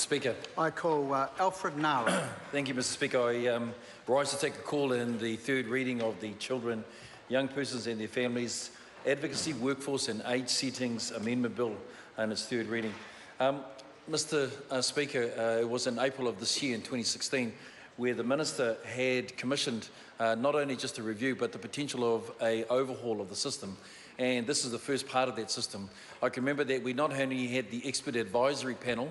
Speaker. I call Alfred Nara. Thank you, Mr. Speaker. I rise to take a call in the third reading of the Children, Young Persons and Their Families Advocacy, Workforce and Age Settings Amendment Bill in its third reading. Mr. Speaker, it was in April of this year in 2016 where the Minister had commissioned not only just a review but the potential of an overhaul of the system. And this is the first part of that system. I can remember that we not only had the expert advisory panel,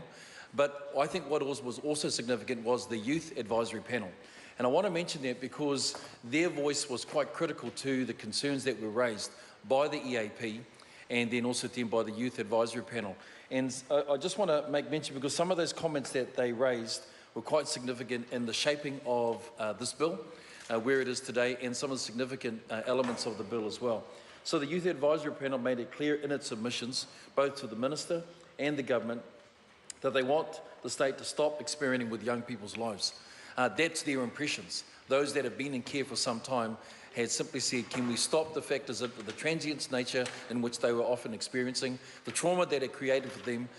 but I think what was also significant was the youth advisory panel. And I want to mention that because their voice was quite critical to the concerns that were raised by the EAP and then also then by the youth advisory panel. And I just want to make mention because some of those comments that they raised were quite significant in the shaping of this bill, where it is today, and some of the significant elements of the bill as well. So the Youth Advisory Panel made it clear in its submissions, both to the Minister and the Government, that they want the state to stop experimenting with young people's lives. That's their impressions. Those that have been in care for some time had simply said, can we stop the factors of the transient nature in which they were often experiencing? The trauma that it created for them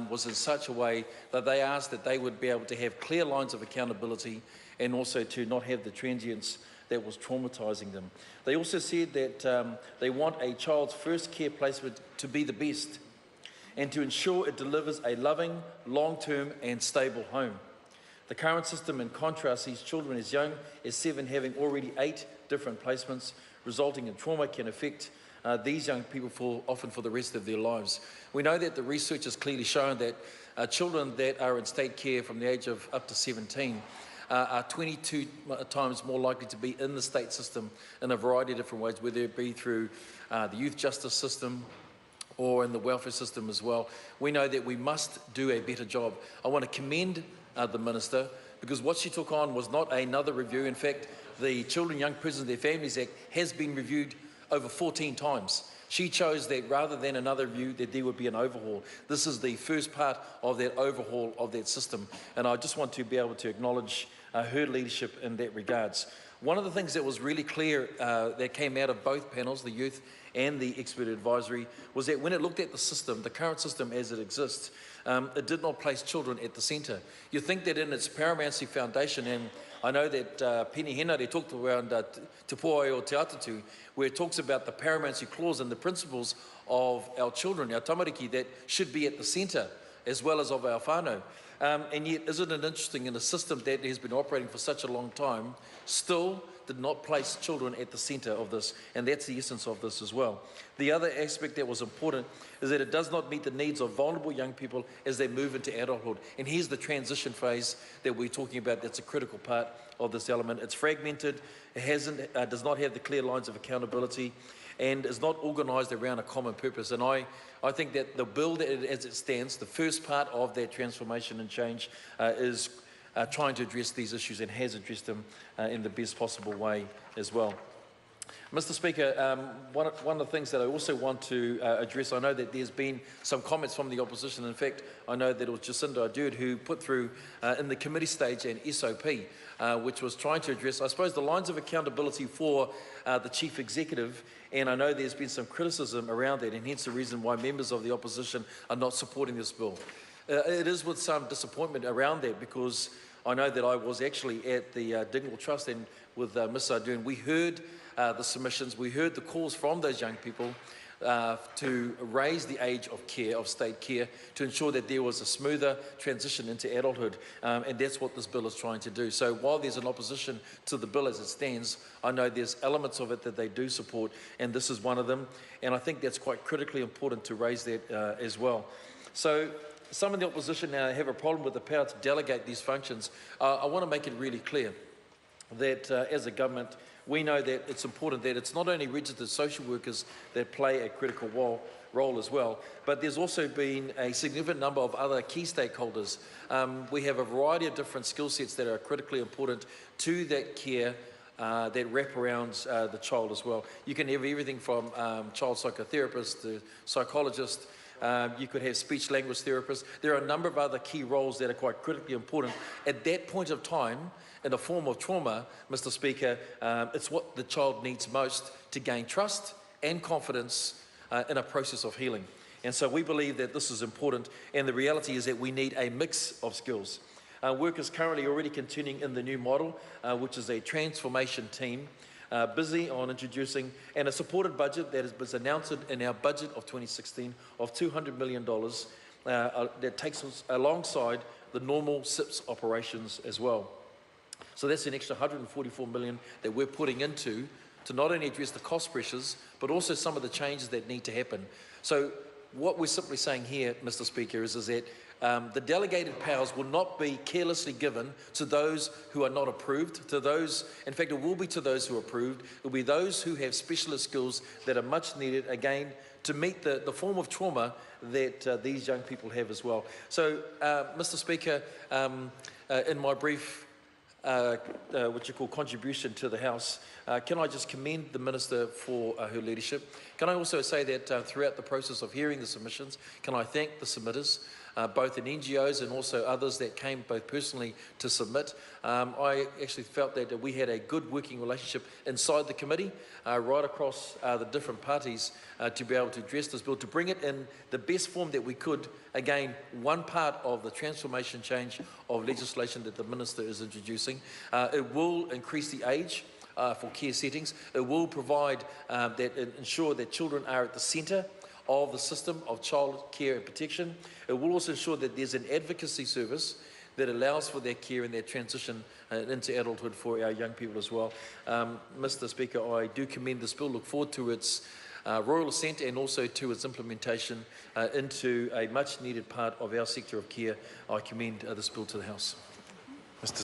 was in such a way that they asked that they would be able to have clear lines of accountability and also to not have the transience that was traumatising them. They also said that they want a child's first care placement to be the best and to ensure it delivers a loving, long-term and stable home. The current system, in contrast, sees children as young as 7 having already 8 different placements, resulting in trauma can affect these young people often for the rest of their lives. We know that the research has clearly shown that children that are in state care from the age of up to 17 are 22 times more likely to be in the state system in a variety of different ways, whether it be through the youth justice system or in the welfare system as well. We know that we must do a better job. I want to commend the Minister because what she took on was not another review. In fact, the Children, Young Persons and Their Families Act has been reviewed over 14 times. She chose that rather than another review, that there would be an overhaul. This is the first part of that overhaul of that system. And I just want to be able to acknowledge her leadership in that regards. One of the things that was really clear that came out of both panels, the youth and the expert advisory, was that when it looked at the system, the current system as it exists, it did not place children at the centre. You think that in its paramountcy foundation, and I know that Penny Henare talked around Te Poai o Te Atatu, where it talks about the paramountcy clause and the principles of our children, our tamariki, that should be at the centre, as well as of our whānau. And yet, isn't it interesting, in a system that has been operating for such a long time, still did not place children at the centre of this, and that's the essence of this as well. The other aspect that was important is that it does not meet the needs of vulnerable young people as they move into adulthood. And here's the transition phase that we're talking about that's a critical part of this element. It's fragmented, it does not have the clear lines of accountability, and is not organised around a common purpose. And I think that the bill, as it stands, the first part of that transformation and change is trying to address these issues and has addressed them in the best possible way as well. Mr. Speaker, one of the things that I also want to address, I know that there's been some comments from the opposition. In fact, I know that it was Jacinda Ardern who put through in the committee stage an SOP, which was trying to address, I suppose, the lines of accountability for the Chief Executive. And I know there's been some criticism around that, and hence the reason why members of the opposition are not supporting this bill. It is with some disappointment around that, because I know that I was actually at the Dignal Trust, and with Ms. Ardern, we heard the submissions, we heard the calls from those young people to raise the age of care, of state care, to ensure that there was a smoother transition into adulthood, and that's what this bill is trying to do. So while there's an opposition to the bill as it stands, I know there's elements of it that they do support, and this is one of them, and I think that's quite critically important to raise that as well. So some of the opposition now have a problem with the power to delegate these functions. I want to make it really clear that as a government, we know that it's important that it's not only registered social workers that play a critical role as well, but there's also been a significant number of other key stakeholders. We have a variety of different skill sets that are critically important to that care that wrap around the child as well. You can have everything from child psychotherapists to psychologists. You could have speech language therapists. There are a number of other key roles that are quite critically important. At that point of time, in a form of trauma, Mr. Speaker, it's what the child needs most to gain trust and confidence in a process of healing. And so we believe that this is important, and the reality is that we need a mix of skills. Work is currently already continuing in the new model, which is a transformation team, busy on introducing, and a supported budget that was announced in our budget of 2016 of $200 million that takes us alongside the normal SIPS operations as well. So that's an extra $144 million that we're putting into to not only address the cost pressures, but also some of the changes that need to happen. So what we're simply saying here, Mr. Speaker, is that the delegated powers will not be carelessly given to those who are not approved, to those, in fact, it will be to those who are approved. It will be those who have specialist skills that are much needed, again, to meet the form of trauma that these young people have as well. So, Mr. Speaker, in my brief what you call contribution to the House, can I just commend the Minister for her leadership? Can I also say that throughout the process of hearing the submissions, can I thank the submitters, both in NGOs and also others that came both personally to submit. I actually felt that we had a good working relationship inside the committee, right across the different parties, to be able to address this bill, to bring it in the best form that we could. Again, one part of the transformation change of legislation that the Minister is introducing. It will increase the age for care settings. It will provide ensure that children are at the centre of the system of child care and protection. It will also ensure that there's an advocacy service that allows for their care and their transition into adulthood for our young people as well. Mr. Speaker, I do commend this bill, look forward to its royal assent and also to its implementation into a much needed part of our sector of care. I commend this bill to the House.